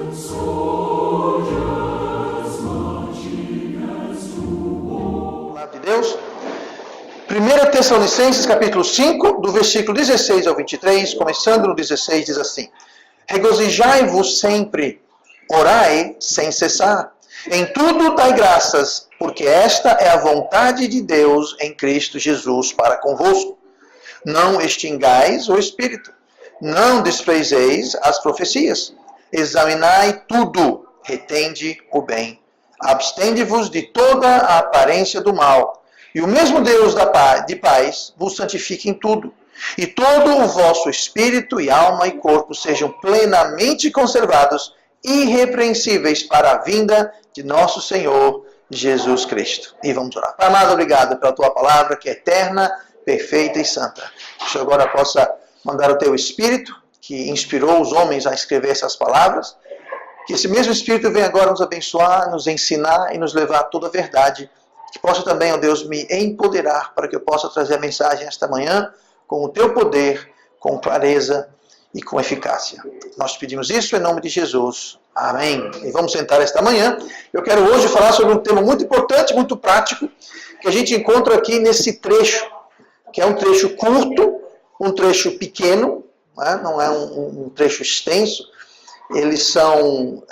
De Deus. 1 Tessalonicenses capítulo 5, do versículo 16 ao 23, começando no 16, diz assim: Regozijai-vos sempre, orai sem cessar. Em tudo dai graças, porque esta é a vontade de Deus em Cristo Jesus para convosco. Não extingais o Espírito, não desprezeis as profecias. Examinai tudo, retende o bem. Abstende-vos de toda a aparência do mal. E o mesmo Deus de paz vos santifique em tudo. E todo o vosso espírito e alma e corpo sejam plenamente conservados, irrepreensíveis para a vinda de nosso Senhor Jesus Cristo. E vamos orar. Pai amado, obrigado pela tua palavra que é eterna, perfeita e santa. Que o Senhor agora possa mandar o teu Espírito, que inspirou os homens a escrever essas palavras. Que esse mesmo Espírito venha agora nos abençoar, nos ensinar e nos levar a toda a verdade. Que possa também, ó Deus, me empoderar para que eu possa trazer a mensagem esta manhã com o teu poder, com clareza e com eficácia. Nós pedimos isso em nome de Jesus. Amém. E vamos sentar esta manhã. Eu quero hoje falar sobre um tema muito importante, muito prático, que a gente encontra aqui nesse trecho, que é um trecho curto, um trecho pequeno, não é um trecho extenso. Eles são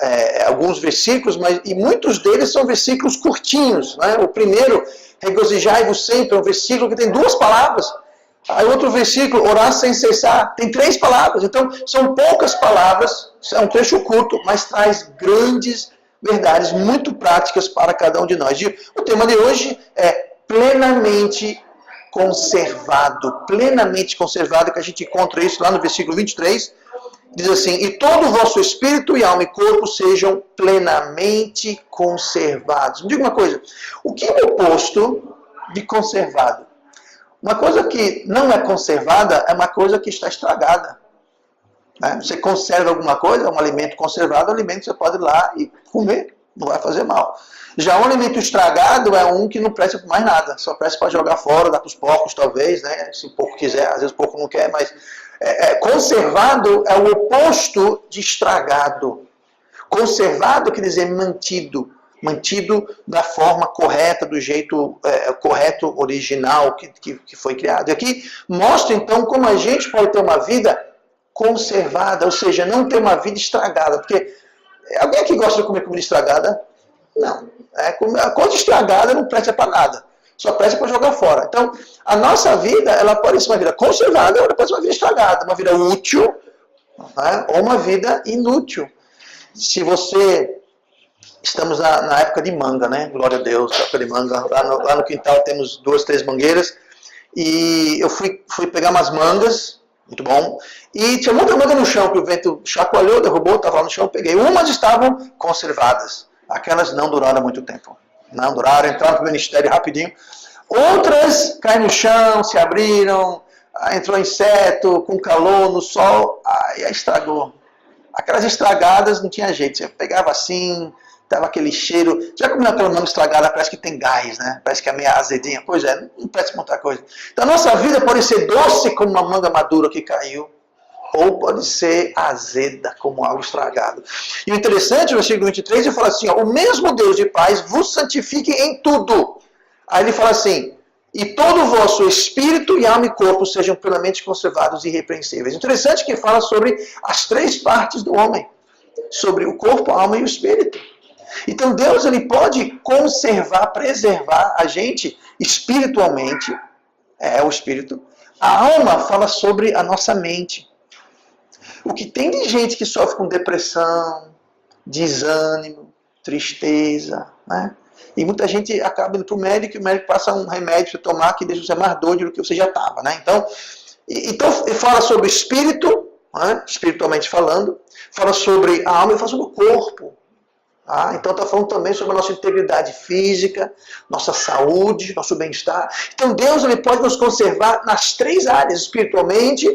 alguns versículos, e muitos deles são versículos curtinhos. O primeiro, regozijai-vos sempre, é um versículo que tem 2 palavras. Aí outro versículo, orar sem cessar, tem 3 palavras. Então, são poucas palavras, é um trecho curto, mas traz grandes verdades muito práticas para cada um de nós. E o tema de hoje é plenamente conservado, que a gente encontra isso lá no versículo 23, diz assim: e todo o vosso espírito e alma e corpo sejam plenamente conservados. Me diga uma coisa, o que é o oposto de conservado? Uma coisa que não é conservada é uma coisa que está estragada. Você conserva alguma coisa, um alimento conservado, um alimento que você pode ir lá e comer, não vai fazer mal. Já um alimento estragado é um que não presta para mais nada, só presta para jogar fora, dar para os porcos talvez, se o porco quiser, às vezes o porco não quer, mas conservado é o oposto de estragado. Conservado quer dizer mantido da forma correta, do jeito correto, original que foi criado. E aqui mostra então como a gente pode ter uma vida conservada, ou seja, não ter uma vida estragada. Porque alguém aqui gosta de comer comida estragada? Não. A coisa estragada não presta para nada. Só presta para jogar fora. Então, a nossa vida, ela pode ser uma vida conservada, ela pode ser uma vida estragada, uma vida útil, ou uma vida inútil. Se você... Estamos na época de manga, Glória a Deus, época de manga. Lá no quintal temos 2, 3 mangueiras. E eu fui pegar umas mangas, muito bom. E tinha muita manga no chão, que o vento chacoalhou, derrubou, estava lá no chão, eu peguei. Umas estavam conservadas. Aquelas não duraram muito tempo. Não duraram, entraram para o ministério rapidinho. Outras caíram no chão, se abriram, entrou inseto, com calor, no sol, aí estragou. Aquelas estragadas não tinha jeito, você pegava assim... Tava aquele cheiro. Já comeu aquela manga estragada, parece que tem gás, Parece que é meio azedinha. Pois é, não parece muita coisa. Então a nossa vida pode ser doce como uma manga madura que caiu, ou pode ser azeda como algo estragado. E o interessante, no versículo 23, ele fala assim: o mesmo Deus de paz vos santifique em tudo. Aí ele fala assim: e todo o vosso espírito e alma e corpo sejam plenamente conservados e irrepreensíveis. Interessante que fala sobre as 3 partes do homem. Sobre o corpo, a alma e o espírito. Então Deus ele pode conservar, preservar a gente espiritualmente, o espírito. A alma fala sobre a nossa mente. O que tem de gente que sofre com depressão, desânimo, tristeza, E muita gente acaba indo para o médico e o médico passa um remédio para tomar que deixa você mais doido do que você já estava, Então ele fala sobre o espírito, espiritualmente falando, fala sobre a alma e fala sobre o corpo. Então está falando também sobre a nossa integridade física, nossa saúde, nosso bem-estar. Então Deus ele pode nos conservar nas 3 áreas, espiritualmente,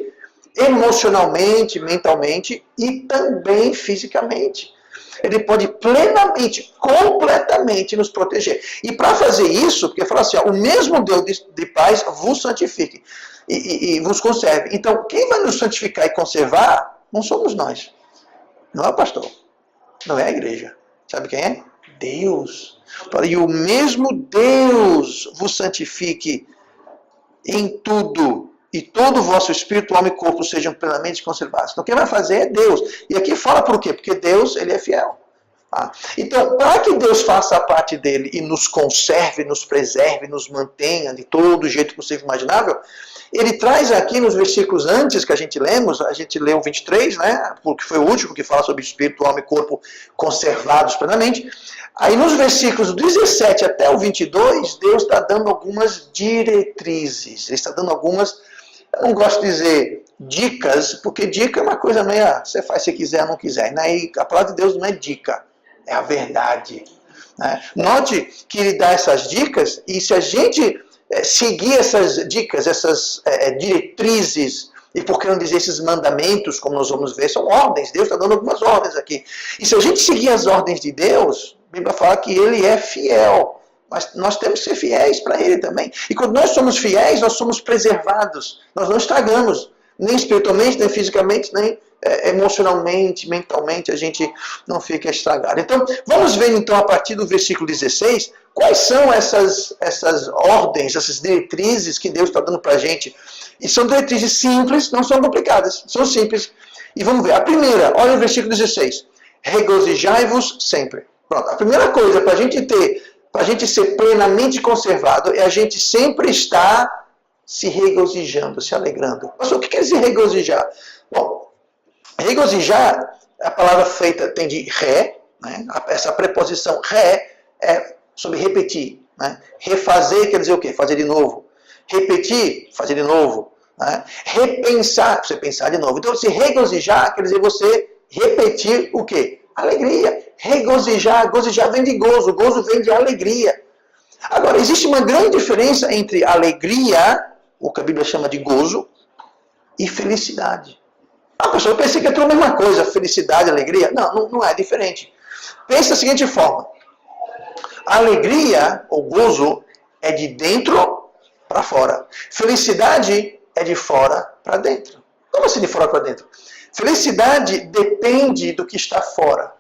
emocionalmente, mentalmente e também fisicamente. Ele pode plenamente, completamente nos proteger. E para fazer isso, porque fala assim, o mesmo Deus de paz vos santifique e vos conserve. Então quem vai nos santificar e conservar não somos nós, não é o pastor. Não é a igreja. Sabe quem é? Deus. E o mesmo Deus vos santifique em tudo, e todo o vosso espírito, alma e corpo sejam plenamente conservados. Então quem vai fazer é Deus. E aqui fala por quê? Porque Deus, ele é fiel. Então, para que Deus faça a parte dele e nos conserve, nos preserve, nos mantenha de todo jeito possível e imaginável, ele traz aqui nos versículos antes que a gente leu o 23, né, porque foi o último que fala sobre espírito, alma e corpo conservados plenamente. Aí nos versículos 17 até o 22, Deus está dando algumas diretrizes. Ele está dando algumas, eu não gosto de dizer dicas, porque dica é uma coisa meio, você faz se quiser ou não quiser. E a palavra de Deus não é dica, é a verdade. Note que ele dá essas dicas, e se a gente seguir essas dicas, essas diretrizes, e por que não dizer esses mandamentos, como nós vamos ver, são ordens. Deus está dando algumas ordens aqui. E se a gente seguir as ordens de Deus, a Bíblia fala que ele é fiel. Mas nós temos que ser fiéis para ele também. E quando nós somos fiéis, nós somos preservados. Nós não estragamos, nem espiritualmente, nem fisicamente, nem emocionalmente, mentalmente, a gente não fica estragado. Então, vamos ver então a partir do versículo 16, quais são essas ordens, essas diretrizes que Deus está dando para a gente. E são diretrizes simples, não são complicadas, são simples. E vamos ver. A primeira, olha o versículo 16. Regozijai-vos sempre. Pronto, a primeira coisa para a gente ter, para a gente ser plenamente conservado, é a gente sempre estar se regozijando, se alegrando. Mas o que quer dizer regozijar? Bom, regozijar, a palavra feita tem de ré, né? Essa preposição ré é sobre repetir. Né? Refazer quer dizer o quê? Fazer de novo. Repetir, fazer de novo. Né? Repensar, você pensar de novo. Então, se regozijar quer dizer você repetir o quê? Alegria. Regozijar, gozijar vem de gozo vem de alegria. Agora, existe uma grande diferença entre alegria, o que a Bíblia chama de gozo, e felicidade. Pessoal, eu pensei que é tudo a mesma coisa, felicidade, alegria. Não, não é diferente. Pense da seguinte forma. A alegria, ou gozo, é de dentro para fora. Felicidade é de fora para dentro. Como assim de fora para dentro? Felicidade depende do que está fora.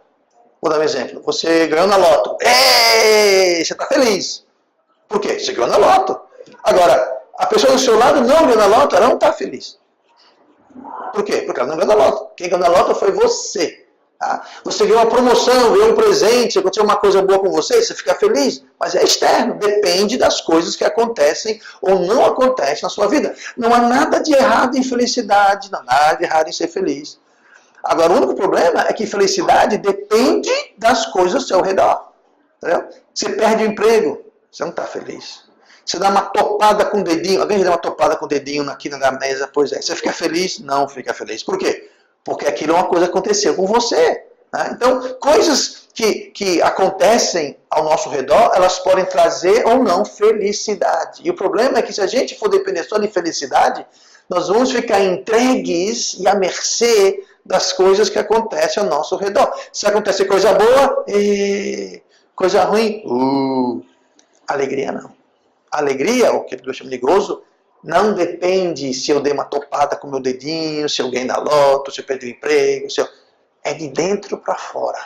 Vou dar um exemplo. Você ganhou na loto. Ei, você está feliz. Por quê? Você ganhou na loto. Agora, a pessoa do seu lado não ganhou na loto, ela não está feliz. Por quê? Porque ela não ganhou na loto. Quem ganhou na loto foi você. Tá? Você ganhou uma promoção, ganhou um presente, aconteceu uma coisa boa com você, você fica feliz. Mas é externo, depende das coisas que acontecem ou não acontecem na sua vida. Não há nada de errado em felicidade, não há nada de errado em ser feliz. Agora, o único problema é que felicidade depende das coisas ao seu redor. Entendeu? Você perde o emprego, você não está feliz. Você dá uma topada com o dedinho, alguém já deu uma topada com o dedinho aqui na mesa, pois é. Você fica feliz? Não fica feliz. Por quê? Porque aquilo é uma coisa que aconteceu com você. Né? Então, coisas que acontecem ao nosso redor, elas podem trazer ou não felicidade. E o problema é que se a gente for depender só de felicidade, nós vamos ficar entregues e à mercê das coisas que acontecem ao nosso redor. Se acontecer coisa boa, coisa ruim, alegria não. Alegria, o que eu chamo de gozo, não depende se eu dei uma topada com o meu dedinho, se eu ganhei na loto, se eu perdi o emprego, é de dentro para fora.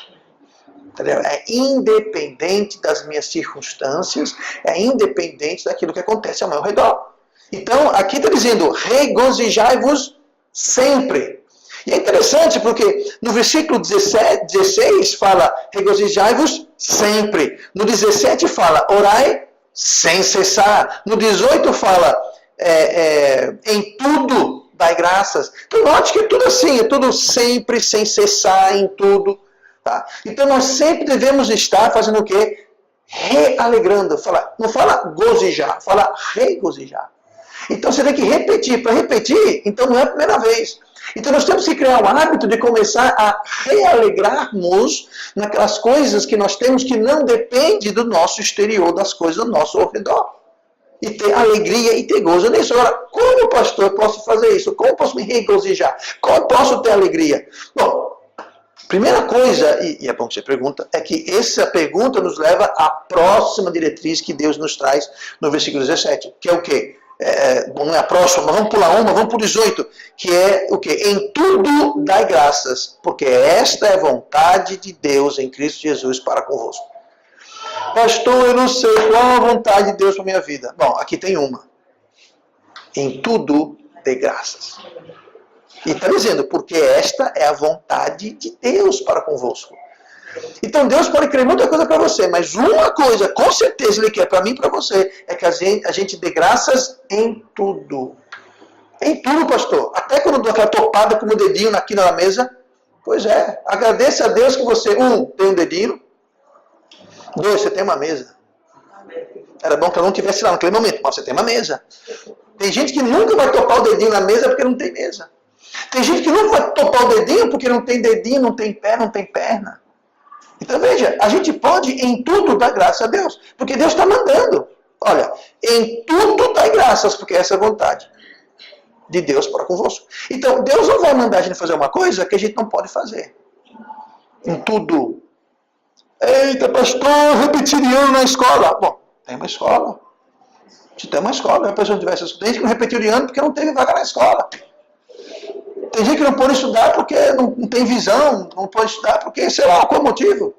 Entendeu? É independente das minhas circunstâncias, é independente daquilo que acontece ao meu redor. Então, aqui está dizendo, regozijai-vos sempre. E é interessante porque no versículo 16 fala, regozijai-vos sempre. No 17 fala, orai sem cessar. No 18 fala, em tudo dai graças. Então note que é tudo assim, é tudo sempre, sem cessar, em tudo. Tá? Então nós sempre devemos estar fazendo o quê? Realegrando. Não fala gozijar, fala regozijar. Então você tem que repetir. Para repetir, então não é a primeira vez. Então nós temos que criar o hábito de começar a realegrarmos naquelas coisas que nós temos que não depende do nosso exterior, das coisas ao nosso redor. E ter alegria e ter gozo nisso. Agora, como pastor eu posso fazer isso? Como posso me regozijar? Como posso ter alegria? Bom, primeira coisa, e é bom que você pergunta, é que essa pergunta nos leva à próxima diretriz que Deus nos traz no versículo 17, que é o quê? não é a próxima, mas vamos pular uma, vamos para o 18, que é o quê? Em tudo dai graças, porque esta é a vontade de Deus em Cristo Jesus para convosco. Pastor, eu não sei qual a vontade de Deus para a minha vida. Bom, aqui tem uma. Em tudo dê graças. E está dizendo, porque esta é a vontade de Deus para convosco. Então Deus pode querer muita coisa para você, mas uma coisa, com certeza Ele quer para mim e para você, é que a gente dê graças em tudo. Em tudo, pastor. Até quando eu dou aquela topada com o meu dedinho aqui na mesa. Pois é, agradeça a Deus que você, tem um dedinho. 2, você tem uma mesa. Era bom que eu não estivesse lá naquele momento, mas você tem uma mesa. Tem gente que nunca vai topar o dedinho na mesa porque não tem mesa. Tem gente que nunca vai topar o dedinho porque não tem dedinho, não tem pé, não tem perna. Então veja, a gente pode em tudo dar graças a Deus, porque Deus está mandando. Olha, em tudo dai graças, porque essa é a vontade de Deus para convosco. Então Deus não vai mandar a gente fazer uma coisa que a gente não pode fazer. Em tudo. Eita, pastor, repetiriano na escola. Bom, tem uma escola. Se tem uma escola, a pessoa não tivesse estudado, tem gente que não repetiu de ano porque não teve vaga na escola. Tem gente que não pode estudar porque não tem visão, não pode estudar porque, sei lá, qual motivo.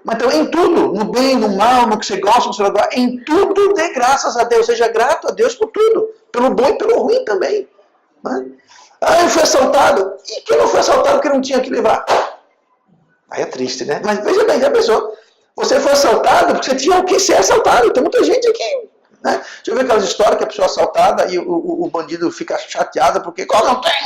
Mas então, em tudo, no bem, no mal, no que você gosta, no que você não gosta, em tudo dê graças a Deus. Seja grato a Deus por tudo. Pelo bom e pelo ruim também. Né? Eu fui assaltado. E quem não foi assaltado que não tinha que levar? Aí é triste, né? Mas veja bem, já pensou? Você foi assaltado porque você tinha o que ser assaltado. Tem muita gente aqui. Né? Deixa eu ver aquelas histórias que a pessoa é assaltada e o bandido fica chateado porque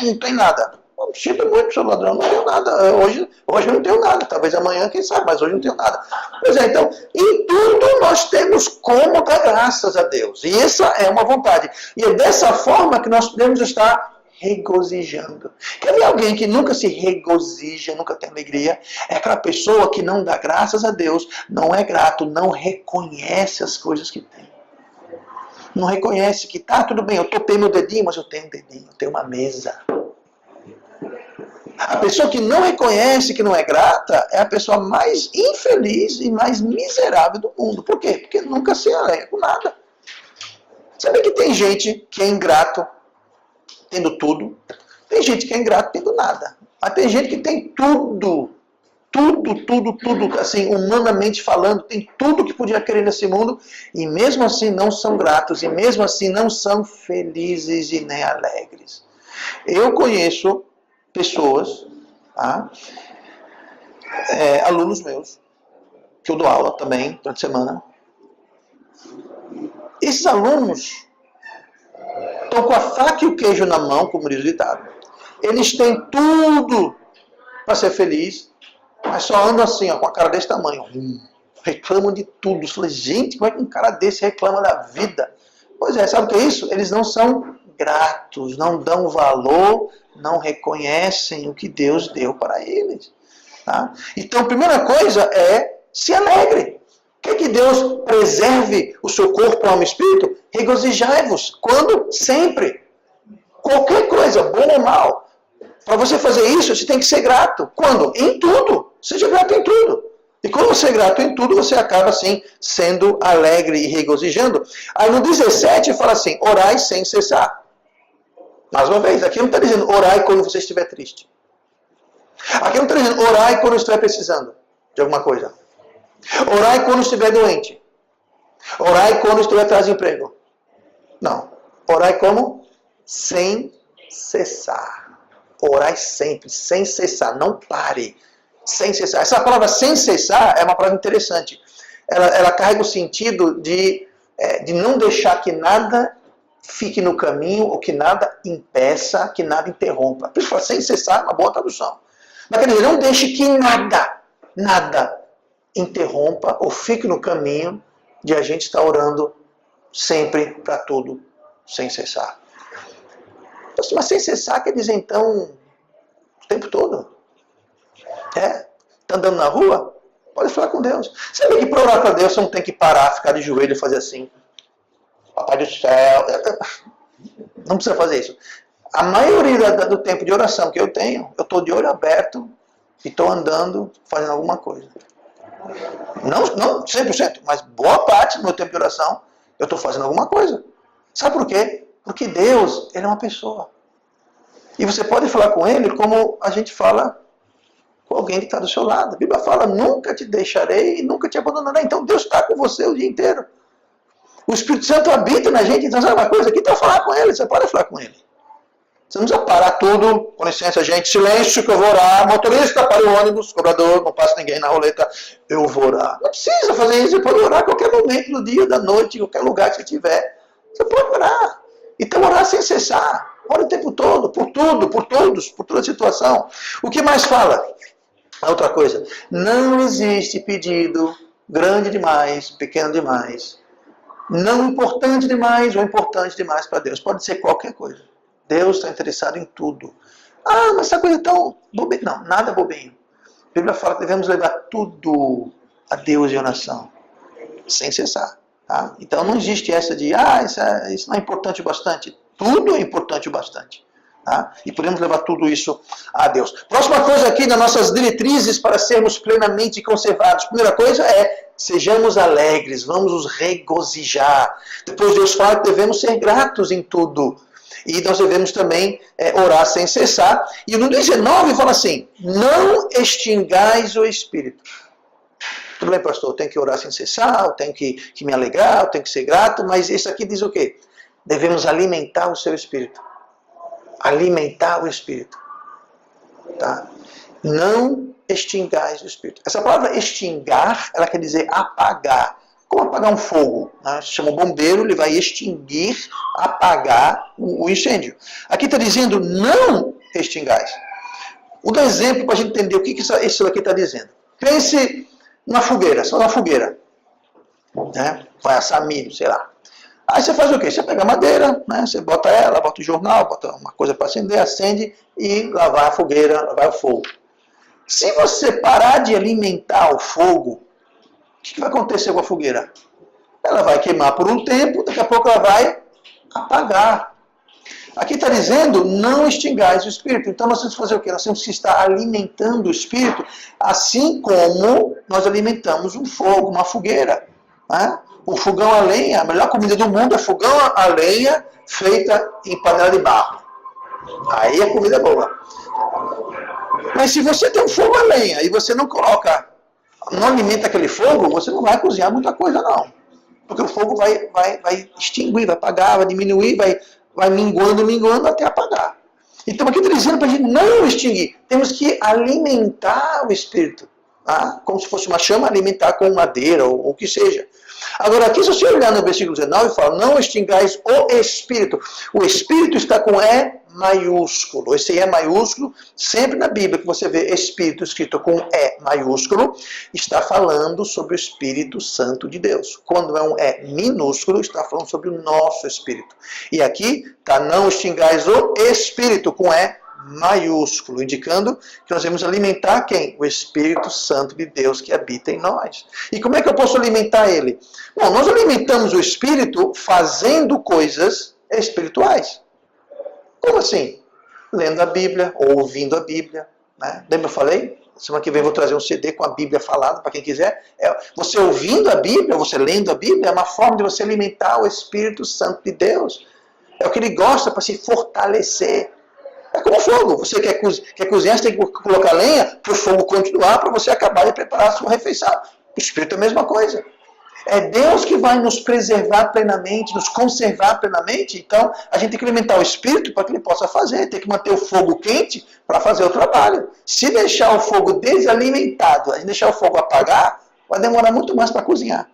não tem nada. Sinto muito, seu ladrão, não tenho nada. Hoje eu não tenho nada. Talvez amanhã, quem sabe, mas hoje não tenho nada. Pois é, então, em tudo nós temos como dar graças a Deus. E essa é uma vontade. E é dessa forma que nós podemos estar regozijando. Quer ver alguém que nunca se regozija, nunca tem alegria? É aquela pessoa que não dá graças a Deus, não é grato, não reconhece as coisas que tem. Não reconhece que tá tudo bem, eu topei meu dedinho, mas eu tenho um dedinho, eu tenho uma mesa. A pessoa que não reconhece que não é grata é a pessoa mais infeliz e mais miserável do mundo. Por quê? Porque nunca se alegra com nada. Sabe que tem gente que é ingrato tendo tudo, tem gente que é ingrato tendo nada. Mas tem gente que tem tudo, assim, humanamente falando, tem tudo que podia querer nesse mundo, e mesmo assim não são gratos, e mesmo assim não são felizes e nem alegres. Eu conheço pessoas, tá? Alunos meus, que eu dou aula também durante a semana. Esses alunos estão com a faca e o queijo na mão, como diz o ditado. Eles têm tudo para ser feliz, mas só andam assim, ó, com a cara desse tamanho. Reclamam de tudo. Eu falei, gente, como é que um cara desse reclama da vida? Pois é, sabe o que é isso? Eles não são gratos, não dão valor, não reconhecem o que Deus deu para eles. Tá? Então, a primeira coisa é se alegre. Quer que Deus preserve o seu corpo, alma e espírito? Regozijai-vos. Quando? Sempre. Qualquer coisa, bom ou mal. Para você fazer isso, você tem que ser grato. Quando? Em tudo. Seja grato em tudo. E quando você é grato em tudo, você acaba assim, sendo alegre e regozijando. Aí no 17 fala assim, orai sem cessar. Mais uma vez, aqui não está dizendo orai quando você estiver triste. Aqui não está dizendo orai quando estiver precisando de alguma coisa. Orai quando estiver doente. Orai quando estiver atrás de emprego. Não. Orai como? Sem cessar. Orai sempre, sem cessar. Não pare. Sem cessar. Essa palavra sem cessar é uma palavra interessante. Ela carrega o sentido de não deixar que nada fique no caminho, ou que nada impeça, que nada interrompa. Por isso fala, sem cessar é uma boa tradução. Mas quer dizer, não deixe que nada interrompa ou fique no caminho de a gente estar orando sempre para tudo, sem cessar. Mas sem cessar quer dizer então o tempo todo. Está andando na rua? Pode falar com Deus. Sabe que para orar para Deus você não tem que parar, ficar de joelho e fazer assim. Papai do céu. Não precisa fazer isso. A maioria do tempo de oração que eu tenho, eu estou de olho aberto e estou andando, fazendo alguma coisa. Não 100%, mas boa parte do meu tempo de oração, eu estou fazendo alguma coisa. Sabe por quê? Porque Deus, Ele é uma pessoa. E você pode falar com Ele como a gente fala com alguém que está do seu lado. A Bíblia fala, nunca te deixarei e nunca te abandonarei. Então Deus está com você o dia inteiro. O Espírito Santo habita na gente, então sabe uma coisa? Aqui está falar com Ele, você pode falar com Ele. Você não precisa parar tudo, com licença gente, silêncio que eu vou orar, motorista para o ônibus, cobrador, não passa ninguém na roleta, eu vou orar. Não precisa fazer isso, você pode orar a qualquer momento do dia, da noite, em qualquer lugar que você estiver. Você pode orar. Então orar sem cessar, ora o tempo todo, por tudo, por todos, por toda situação. O que mais fala? A outra coisa, não existe pedido grande demais, pequeno demais, não importante demais ou importante demais para Deus. Pode ser qualquer coisa. Deus está interessado em tudo. Ah, mas essa coisa é tão bobinha. Não, nada bobinho. A Bíblia fala que devemos levar tudo a Deus em oração, sem cessar. Tá? Então não existe essa de, isso não é importante o bastante. Tudo é importante o bastante. Tá? E podemos levar tudo isso a Deus. Próxima coisa aqui nas nossas diretrizes para sermos plenamente conservados. Primeira coisa é, sejamos alegres, vamos nos regozijar. Depois Deus fala que devemos ser gratos em tudo. E nós devemos também orar sem cessar. E no 19 fala assim, não extingais o Espírito. Tudo bem, pastor, eu tenho que orar sem cessar, eu tenho que me alegrar, eu tenho que ser grato, mas isso aqui diz o quê? Devemos alimentar o seu Espírito. Alimentar o Espírito. Tá? Não extingais o Espírito. Essa palavra extingar, ela quer dizer apagar. Como apagar um fogo? Né? Se chama um bombeiro, ele vai extinguir, apagar o incêndio. Aqui está dizendo não extingais. Vou dar exemplo para a gente entender o que isso aqui está dizendo. Pense na fogueira, só na fogueira. Né? Vai assar milho, sei lá. Aí você faz o quê? Você pega a madeira, né? Você bota ela, bota o jornal, bota uma coisa para acender, acende e lá vai a fogueira, lá vai o fogo. Se você parar de alimentar o fogo, o que vai acontecer com a fogueira? Ela vai queimar por um tempo, daqui a pouco ela vai apagar. Aqui está dizendo, não extingais o Espírito. Então nós temos que fazer o quê? Nós temos que estar alimentando o Espírito, assim como nós alimentamos um fogo, uma fogueira. Né? Um fogão a lenha, a melhor comida do mundo é fogão a lenha feita em panela de barro. Aí a comida é boa. Mas se você tem um fogo a lenha e você não alimenta aquele fogo, você não vai cozinhar muita coisa não. Porque o fogo vai extinguir, vai apagar, vai diminuir, vai minguando até apagar. Então aqui está dizendo para a gente não extinguir. Temos que alimentar o Espírito. Tá? Como se fosse uma chama, alimentar com madeira ou o que seja. Agora aqui, se você olhar no versículo 19, fala, não extingais o Espírito. O Espírito está com E maiúsculo. Esse E maiúsculo, sempre na Bíblia que você vê Espírito escrito com E maiúsculo, está falando sobre o Espírito Santo de Deus. Quando é um E minúsculo, está falando sobre o nosso Espírito. E aqui está não extingais o Espírito com E maiúsculo, indicando que nós devemos alimentar quem? O Espírito Santo de Deus que habita em nós. E como é que eu posso alimentar ele? Bom, nós alimentamos o Espírito fazendo coisas espirituais. Como assim? Lendo a Bíblia, ou ouvindo a Bíblia. Né? Lembra eu falei? Semana que vem eu vou trazer um CD com a Bíblia falada, para quem quiser. Você ouvindo a Bíblia, você lendo a Bíblia, é uma forma de você alimentar o Espírito Santo de Deus. É o que ele gosta para se fortalecer. É como fogo. Você quer cozinhar, você tem que colocar lenha para o fogo continuar, para você acabar de preparar a sua refeição. O Espírito é a mesma coisa. É Deus que vai nos preservar plenamente, nos conservar plenamente. Então, a gente tem que alimentar o Espírito para que ele possa fazer. Tem que manter o fogo quente para fazer o trabalho. Se deixar o fogo desalimentado, a gente deixar o fogo apagar, vai demorar muito mais para cozinhar.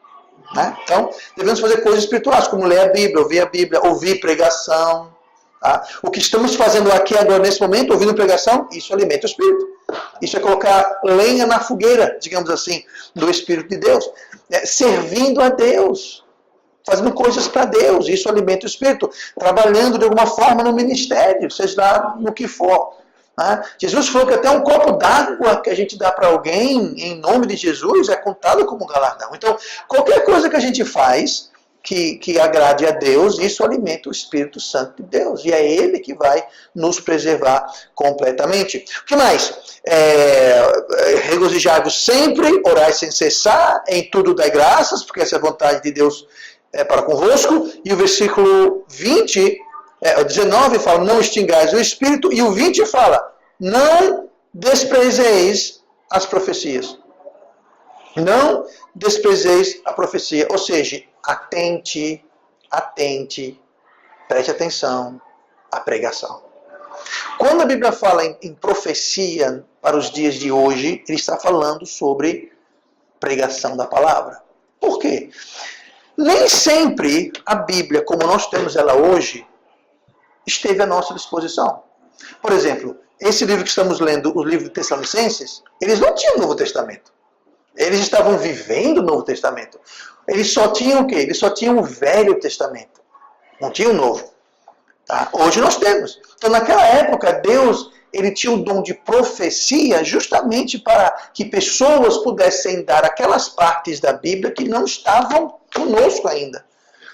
Né? Então, devemos fazer coisas espirituais, como ler a Bíblia, ouvir pregação. Tá? O que estamos fazendo aqui agora, nesse momento, ouvindo pregação, isso alimenta o Espírito. Isso é colocar lenha na fogueira, digamos assim, do Espírito de Deus. Servindo a Deus. Fazendo coisas para Deus. Isso alimenta o Espírito. Trabalhando de alguma forma no ministério, seja lá no que for. Tá? Jesus falou que até um copo d'água que a gente dá para alguém, em nome de Jesus, é contado como galardão. Então, qualquer coisa que a gente faz que agrade a Deus, isso alimenta o Espírito Santo de Deus. E é Ele que vai nos preservar completamente. O que mais? Regozijai-vos sempre, orai sem cessar, em tudo dai graças, porque essa é a vontade de Deus para convosco, e o versículo 19 fala, não extingais o Espírito, e o 20 fala, não desprezeis as profecias. Não desprezeis a profecia. Ou seja, atente, preste atenção à pregação. Quando a Bíblia fala em profecia para os dias de hoje, ele está falando sobre pregação da palavra. Por quê? Nem sempre a Bíblia, como nós temos ela hoje, esteve à nossa disposição. Por exemplo, esse livro que estamos lendo, o livro de Tessalonicenses, eles não tinham o Novo Testamento. Eles estavam vivendo o Novo Testamento. Eles só tinham o quê? Eles só tinham o Velho Testamento. Não tinha o Novo. Tá? Hoje nós temos. Então, naquela época, Deus ele tinha o dom de profecia justamente para que pessoas pudessem dar aquelas partes da Bíblia que não estavam conosco ainda.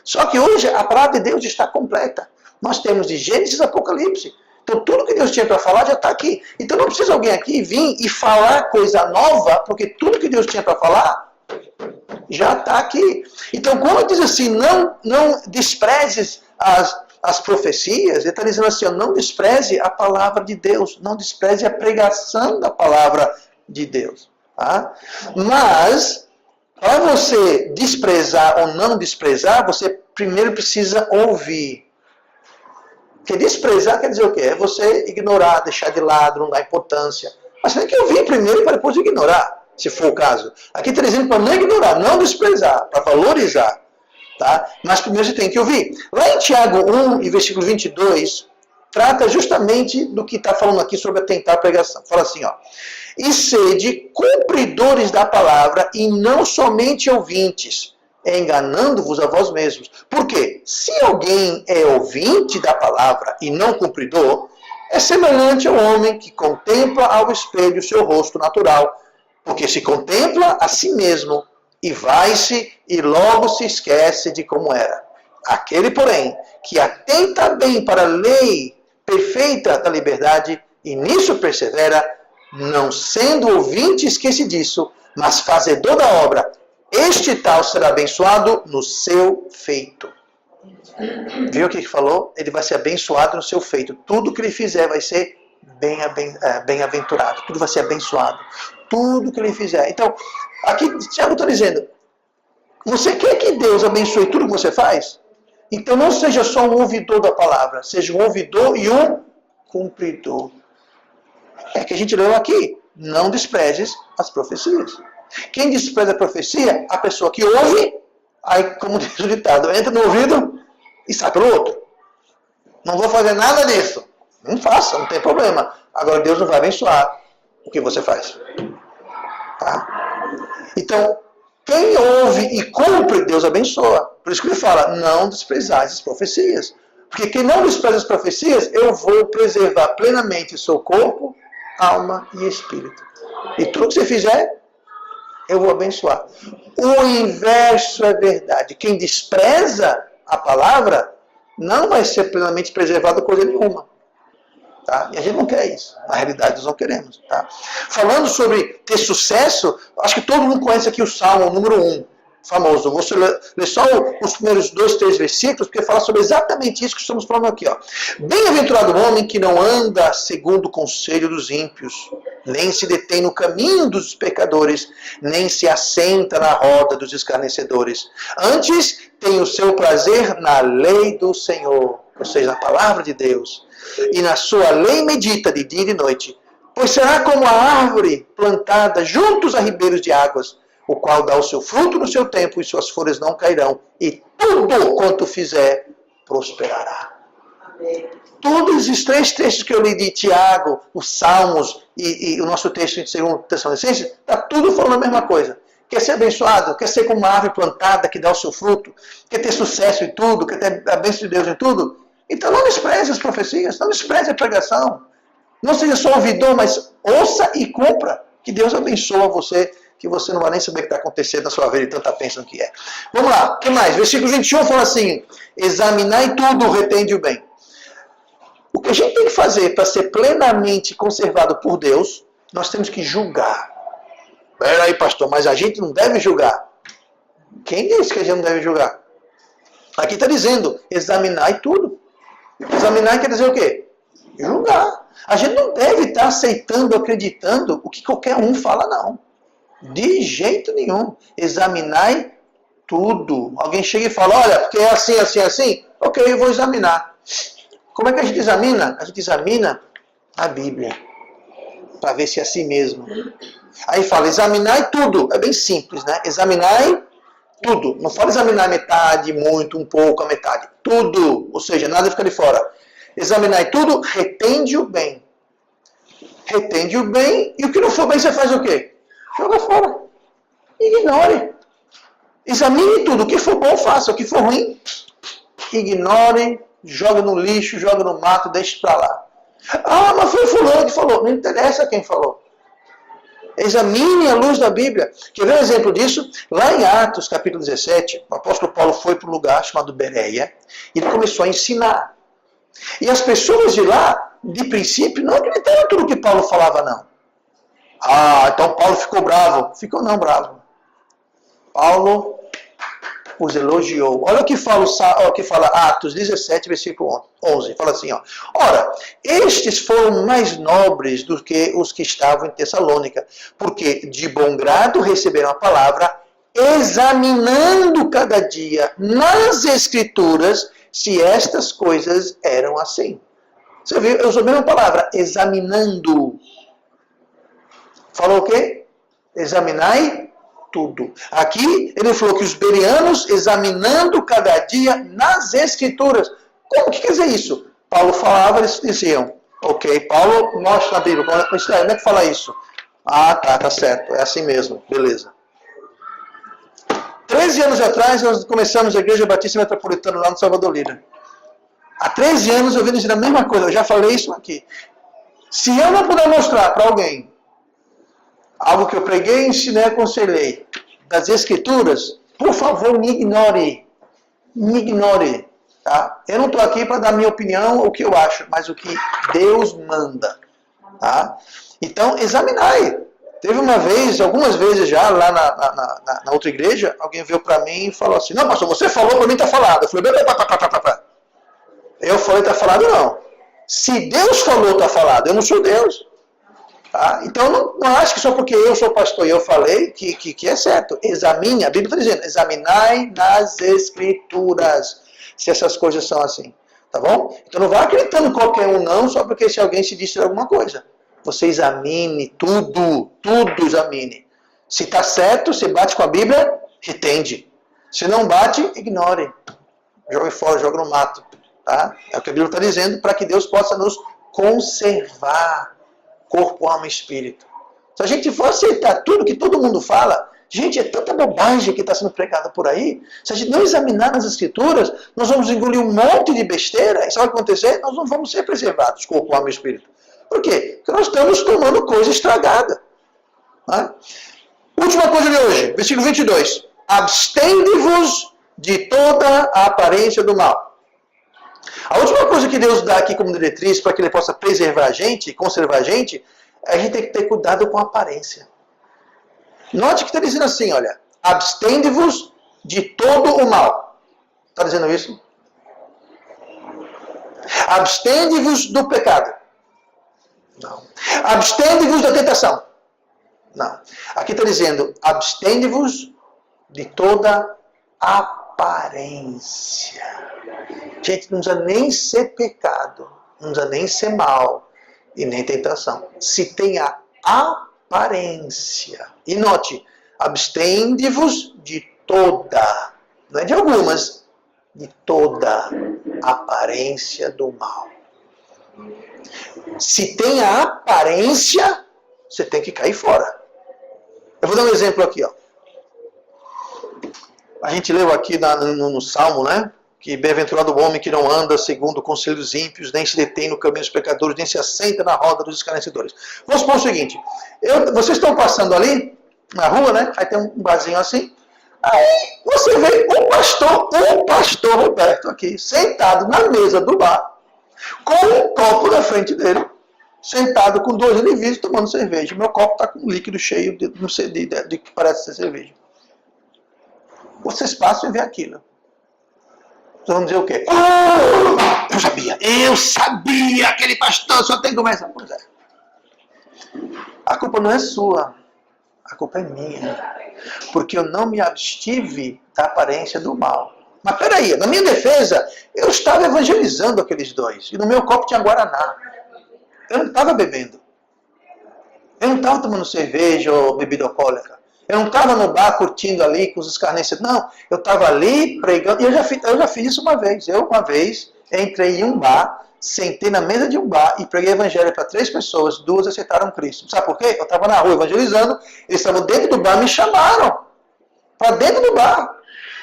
Só que hoje a palavra de Deus está completa. Nós temos de Gênesis a Apocalipse. Então tudo que Deus tinha para falar já está aqui. Então não precisa alguém aqui vir e falar coisa nova, porque tudo que Deus tinha para falar já está aqui. Então quando diz assim, não desprezes as profecias, ele está dizendo assim, não despreze a palavra de Deus, não despreze a pregação da palavra de Deus. Tá? Mas, para você desprezar ou não desprezar, você primeiro precisa ouvir. Porque desprezar quer dizer o quê? É você ignorar, deixar de lado, não dar importância. Mas você tem que ouvir primeiro para depois ignorar, se for o caso. Aqui está dizendo para não ignorar, não desprezar, para valorizar. Tá? Mas primeiro você tem que ouvir. Lá em Tiago 1, e versículo 22, trata justamente do que está falando aqui sobre atentar a pregação. Fala assim, ó. E sede cumpridores da palavra e não somente ouvintes, enganando-vos a vós mesmos. Por quê? Se alguém é ouvinte da palavra e não cumpridor, é semelhante ao homem que contempla ao espelho o seu rosto natural, porque se contempla a si mesmo e vai-se e logo se esquece de como era. Aquele, porém, que atenta bem para a lei perfeita da liberdade e nisso persevera, não sendo ouvinte esquecidiço, mas fazedor da obra, este tal será abençoado no seu feito. Viu o que falou? Ele vai ser abençoado no seu feito. Tudo que ele fizer vai ser bem-aventurado. Tudo vai ser abençoado. Tudo que ele fizer. Então, aqui Tiago está dizendo, você quer que Deus abençoe tudo que você faz? Então não seja só um ouvidor da palavra, seja um ouvidor e um cumpridor. É que a gente leu aqui, não desprezes as profecias. Quem despreza a profecia? A pessoa que ouve, aí como diz o ditado, entra no ouvido e sai pelo outro. Não vou fazer nada disso. Não faça, não tem problema. Agora Deus não vai abençoar o que você faz. Tá? Então, quem ouve e cumpre, Deus abençoa. Por isso que ele fala, não desprezais as profecias. Porque quem não despreza as profecias, eu vou preservar plenamente o seu corpo, alma e espírito. E tudo que você fizer, eu vou abençoar. O inverso é verdade. Quem despreza a palavra, não vai ser plenamente preservado coisa nenhuma. Tá? E a gente não quer isso. Na realidade, nós não queremos. Tá? Falando sobre ter sucesso, acho que todo mundo conhece aqui o Salmo número 1, famoso. Vou ler só os primeiros 2, 3 versículos, porque fala sobre exatamente isso que estamos falando aqui. Ó. Bem-aventurado o homem que não anda segundo o conselho dos ímpios, nem se detém no caminho dos pecadores, nem se assenta na roda dos escarnecedores. Antes, tem o seu prazer na lei do Senhor, ou seja, na palavra de Deus. E na sua lei medita de dia e de noite. Pois será como a árvore plantada juntos a ribeiros de águas, o qual dá o seu fruto no seu tempo e suas folhas não cairão. E tudo quanto fizer, prosperará. Amém. Todos os 3 textos que eu li de Tiago, os Salmos e o nosso texto de 2 Tessalonicenses, está tudo falando a mesma coisa. Quer ser abençoado? Quer ser como uma árvore plantada que dá o seu fruto? Quer ter sucesso em tudo? Quer ter a bênção de Deus em tudo? Então não despreze as profecias, não despreze a pregação. Não seja só ouvidor, mas ouça e cumpra. Que Deus abençoe você, que você não vai nem saber o que está acontecendo na sua vida e tanta bênção que é. Vamos lá, o que mais? Versículo 21 fala assim, examinai tudo, retende o bem. O que a gente tem que fazer para ser plenamente conservado por Deus, nós temos que julgar. Peraí, pastor, mas a gente não deve julgar. Quem disse que a gente não deve julgar? Aqui está dizendo, examinar tudo. Examinar quer dizer o quê? Julgar. A gente não deve estar aceitando, acreditando o que qualquer um fala, não. De jeito nenhum. Examinar tudo. Alguém chega e fala, olha, porque é assim, assim, assim. Ok, eu vou examinar. Como é que a gente examina? A gente examina a Bíblia. Para ver se é assim mesmo. Aí fala, examinar tudo. É bem simples, né? Examinar tudo. Não fala examinar metade, muito, um pouco, a metade. Tudo. Ou seja, nada fica de fora. Examinar tudo, retende o bem. Retende o bem, e o que não for bem, você faz o quê? Joga fora. Ignore. Examine tudo. O que for bom, faça. O que for ruim, ignore, joga no lixo, joga no mato, deixe para lá. Ah, mas foi fulano que falou. Não interessa quem falou. Examine a luz da Bíblia. Quer ver um exemplo disso? Lá em Atos, capítulo 17, o apóstolo Paulo foi para um lugar chamado Bereia, e ele começou a ensinar. E as pessoas de lá, de princípio, não acreditaram em tudo que Paulo falava, não. Ah, então Paulo ficou bravo. Ficou não bravo. Paulo os elogiou. Olha o que fala Atos 17, versículo 11. Fala assim, ó. Ora, estes foram mais nobres do que os que estavam em Tessalônica, porque de bom grado receberam a palavra, examinando cada dia nas Escrituras se estas coisas eram assim. Você viu? Eu usei a mesma palavra, examinando. Falou o quê? Examinai tudo. Aqui ele falou que os bereanos examinando cada dia nas Escrituras. Como que quer dizer isso? Paulo falava, eles diziam, ok, Paulo mostra na Bíblia, como é que fala isso? Ah, tá certo, é assim mesmo, beleza. 13 anos atrás nós começamos a Igreja Batista Metropolitana lá no Salvador Lira. Há 13 anos eu venho dizendo a mesma coisa, eu já falei isso aqui. Se eu não puder mostrar para alguém algo que eu preguei, ensinei, aconselhei das Escrituras, por favor, me ignore. Me ignore. Tá? Eu não estou aqui para dar minha opinião, o que eu acho, mas o que Deus manda. Tá? Então, examinai. Teve uma vez, algumas vezes já, lá na outra igreja, alguém veio para mim e falou assim, não, pastor, você falou, para mim está falado. Eu falei, eu falei, está falado não. Se Deus falou, está falado. Eu não sou Deus. Tá? Então não acho que só porque eu sou pastor e eu falei que é certo. Examine, a Bíblia está dizendo, examinai nas Escrituras se essas coisas são assim. Tá bom? Então não vá acreditando em qualquer um não, só porque se alguém se disser alguma coisa. Você examine tudo, tudo examine. Se está certo, você bate com a Bíblia, retende. Se não bate, ignore. Jogue fora, jogue no mato. Tá? É o que a Bíblia está dizendo para que Deus possa nos conservar. Corpo, alma e espírito. Se a gente for aceitar tudo que todo mundo fala, gente, é tanta bobagem que está sendo pregada por aí. Se a gente não examinar nas Escrituras, nós vamos engolir um monte de besteira. E sabe o que vai acontecer? Nós não vamos ser preservados, corpo, alma e espírito. Por quê? Porque nós estamos tomando coisa estragada. Né? Última coisa de hoje, versículo 22. Abstende-vos de toda a aparência do mal. A última coisa que Deus dá aqui como diretriz para que Ele possa preservar a gente, conservar a gente tem que ter cuidado com a aparência. Note que está dizendo assim, olha, abstende-vos de todo o mal. Está dizendo isso? Abstende-vos do pecado. Não. Abstende-vos da tentação. Não. Aqui está dizendo, abstende-vos de toda aparência. Gente, não precisa nem ser pecado, não precisa nem ser mal e nem tentação. Se tem a aparência. E note, abstende-vos de toda, não é de algumas, de toda aparência do mal. Se tem a aparência, você tem que cair fora. Eu vou dar um exemplo aqui, ó. A gente leu aqui no Salmo, né? Que bem-aventurado o homem que não anda segundo o conselho dos ímpios, nem se detém no caminho dos pecadores, nem se assenta na roda dos escarnecedores. Vamos supor o seguinte, vocês estão passando ali, na rua, né? Aí tem um barzinho assim, aí você vê o pastor Roberto aqui, sentado na mesa do bar, com um copo na frente dele, sentado com 2 indivíduos tomando cerveja. Meu copo está com um líquido cheio de que parece ser cerveja. Vocês passam e vê aquilo. Vocês vão dizer o quê? Oh, eu sabia, aquele pastor só tem conversa. Pois é. A culpa não é sua, a culpa é minha. Porque eu não me abstive da aparência do mal. Mas peraí, na minha defesa, eu estava evangelizando aqueles dois. E no meu copo tinha Guaraná. Eu não estava bebendo. Eu não estava tomando cerveja ou bebida alcoólica. Eu não estava no bar curtindo ali com os escarnecedores. Não, eu estava ali pregando. E eu já fiz isso uma vez. Uma vez, entrei em um bar, sentei na mesa de um bar e preguei evangelho para 3 pessoas. 2 aceitaram Cristo. Sabe por quê? Eu estava na rua evangelizando, eles estavam dentro do bar, me chamaram para dentro do bar.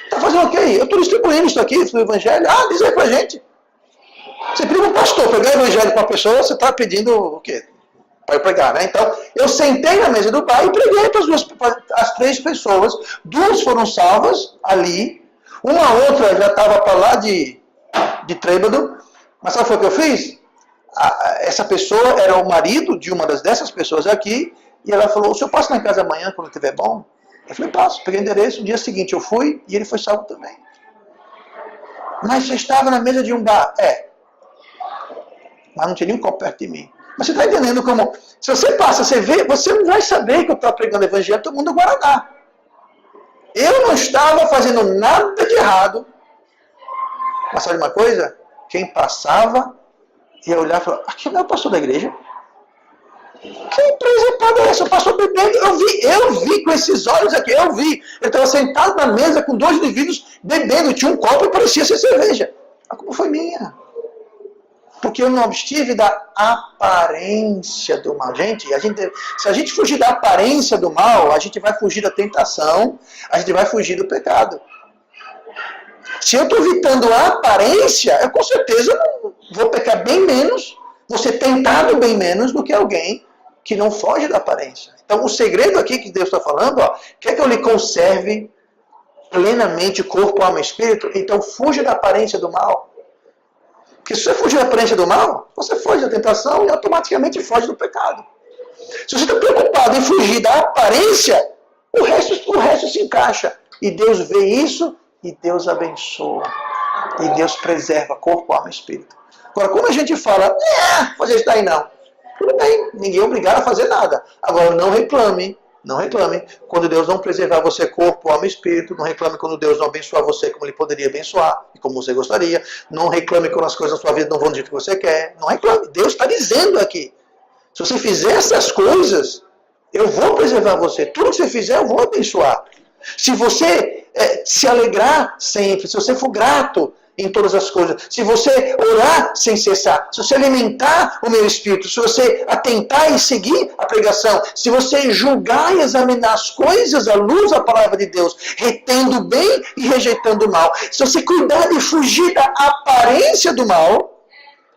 Está fazendo o quê aí? Eu estou distribuindo isso aqui, o evangelho. Ah, diz aí pra gente. Você pediu um pastor pregar evangelho para uma pessoa, você está pedindo o quê? Para pregar, né? Então, eu sentei na mesa do bar e preguei para as 3 pessoas. 2 foram salvas ali. Uma outra já estava para lá de trêbado. Mas sabe o que eu fiz? Essa pessoa era o marido de uma dessas pessoas aqui. E ela falou, o senhor passa na casa amanhã quando estiver bom? Eu falei, passo. Peguei o endereço. No dia seguinte eu fui e ele foi salvo também. Mas você estava na mesa de um bar? É. Mas não tinha nenhum copo perto de mim. Mas você está entendendo como, se você passa, você vê, você não vai saber que eu estava pregando o evangelho, todo mundo é Guaraná. Eu não estava fazendo nada de errado. Mas sabe uma coisa? Quem passava ia olhar e falar, aqui não é o pastor da igreja. Que presepada é essa? O pastor bebendo. Eu vi com esses olhos aqui, eu vi. Ele estava sentado na mesa com 2 indivíduos bebendo, tinha um copo e parecia ser cerveja. A culpa foi minha. Porque eu não abstive da aparência do mal. Gente, se a gente fugir da aparência do mal, a gente vai fugir da tentação, a gente vai fugir do pecado. Se eu estou evitando a aparência, eu com certeza vou pecar bem menos, vou ser tentado bem menos do que alguém que não foge da aparência. Então, o segredo aqui que Deus está falando, quer que eu lhe conserve plenamente corpo, alma e espírito? Então, fuja da aparência do mal. Porque se você fugir da aparência do mal, você foge da tentação e automaticamente foge do pecado. Se você está preocupado em fugir da aparência, o resto se encaixa. E Deus vê isso e Deus abençoa. E Deus preserva corpo, alma e espírito. Agora, quando a gente fala, fazer isso daí não. Tudo bem, ninguém é obrigado a fazer nada. Agora, não reclame. Não reclame quando Deus não preservar você corpo, alma e espírito. Não reclame quando Deus não abençoar você como Ele poderia abençoar e como você gostaria. Não reclame quando as coisas da sua vida não vão do jeito que você quer. Não reclame. Deus está dizendo aqui. Se você fizer essas coisas, eu vou preservar você. Tudo que você fizer, eu vou abençoar. Se você se alegrar sempre, se você for grato em todas as coisas, se você orar sem cessar, se você alimentar o meu espírito, se você atentar e seguir a pregação, se você julgar e examinar as coisas à luz da palavra de Deus, retendo o bem e rejeitando o mal, se você cuidar de fugir da aparência do mal,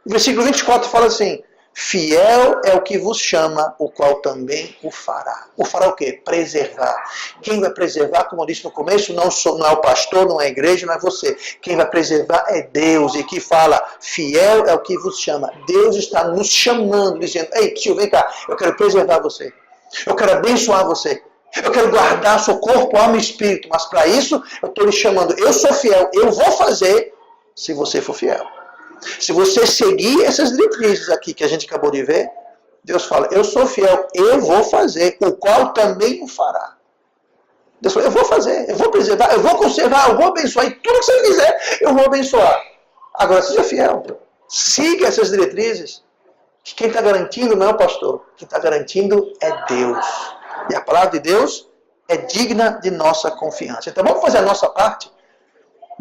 o versículo 24 fala assim, fiel é o que vos chama, o qual também o fará. O fará o quê? Preservar. Quem vai preservar, como eu disse no começo, não é o pastor, não é a igreja, não é você. Quem vai preservar é Deus. E que fala, fiel é o que vos chama. Deus está nos chamando, dizendo, ei, tio, vem cá, eu quero preservar você. Eu quero abençoar você. Eu quero guardar seu corpo, alma e espírito. Mas para isso, eu estou lhe chamando. Eu sou fiel, eu vou fazer se você for fiel. Se você seguir essas diretrizes aqui que a gente acabou de ver, Deus fala, eu sou fiel, eu vou fazer, o qual também o fará. Deus fala, eu vou fazer, eu vou preservar, eu vou conservar, eu vou abençoar, e tudo que você quiser, eu vou abençoar. Agora, seja fiel, siga essas diretrizes, que quem está garantindo não é o pastor, quem está garantindo é Deus. E a palavra de Deus é digna de nossa confiança. Então vamos fazer a nossa parte.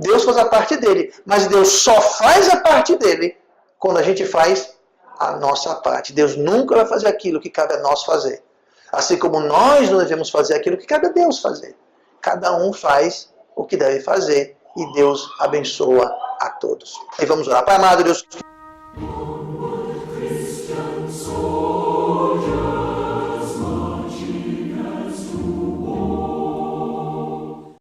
Deus faz a parte dele, mas Deus só faz a parte dele quando a gente faz a nossa parte. Deus nunca vai fazer aquilo que cabe a nós fazer. Assim como nós não devemos fazer aquilo que cabe a Deus fazer. Cada um faz o que deve fazer e Deus abençoa a todos. E vamos orar. Pai amado, Deus.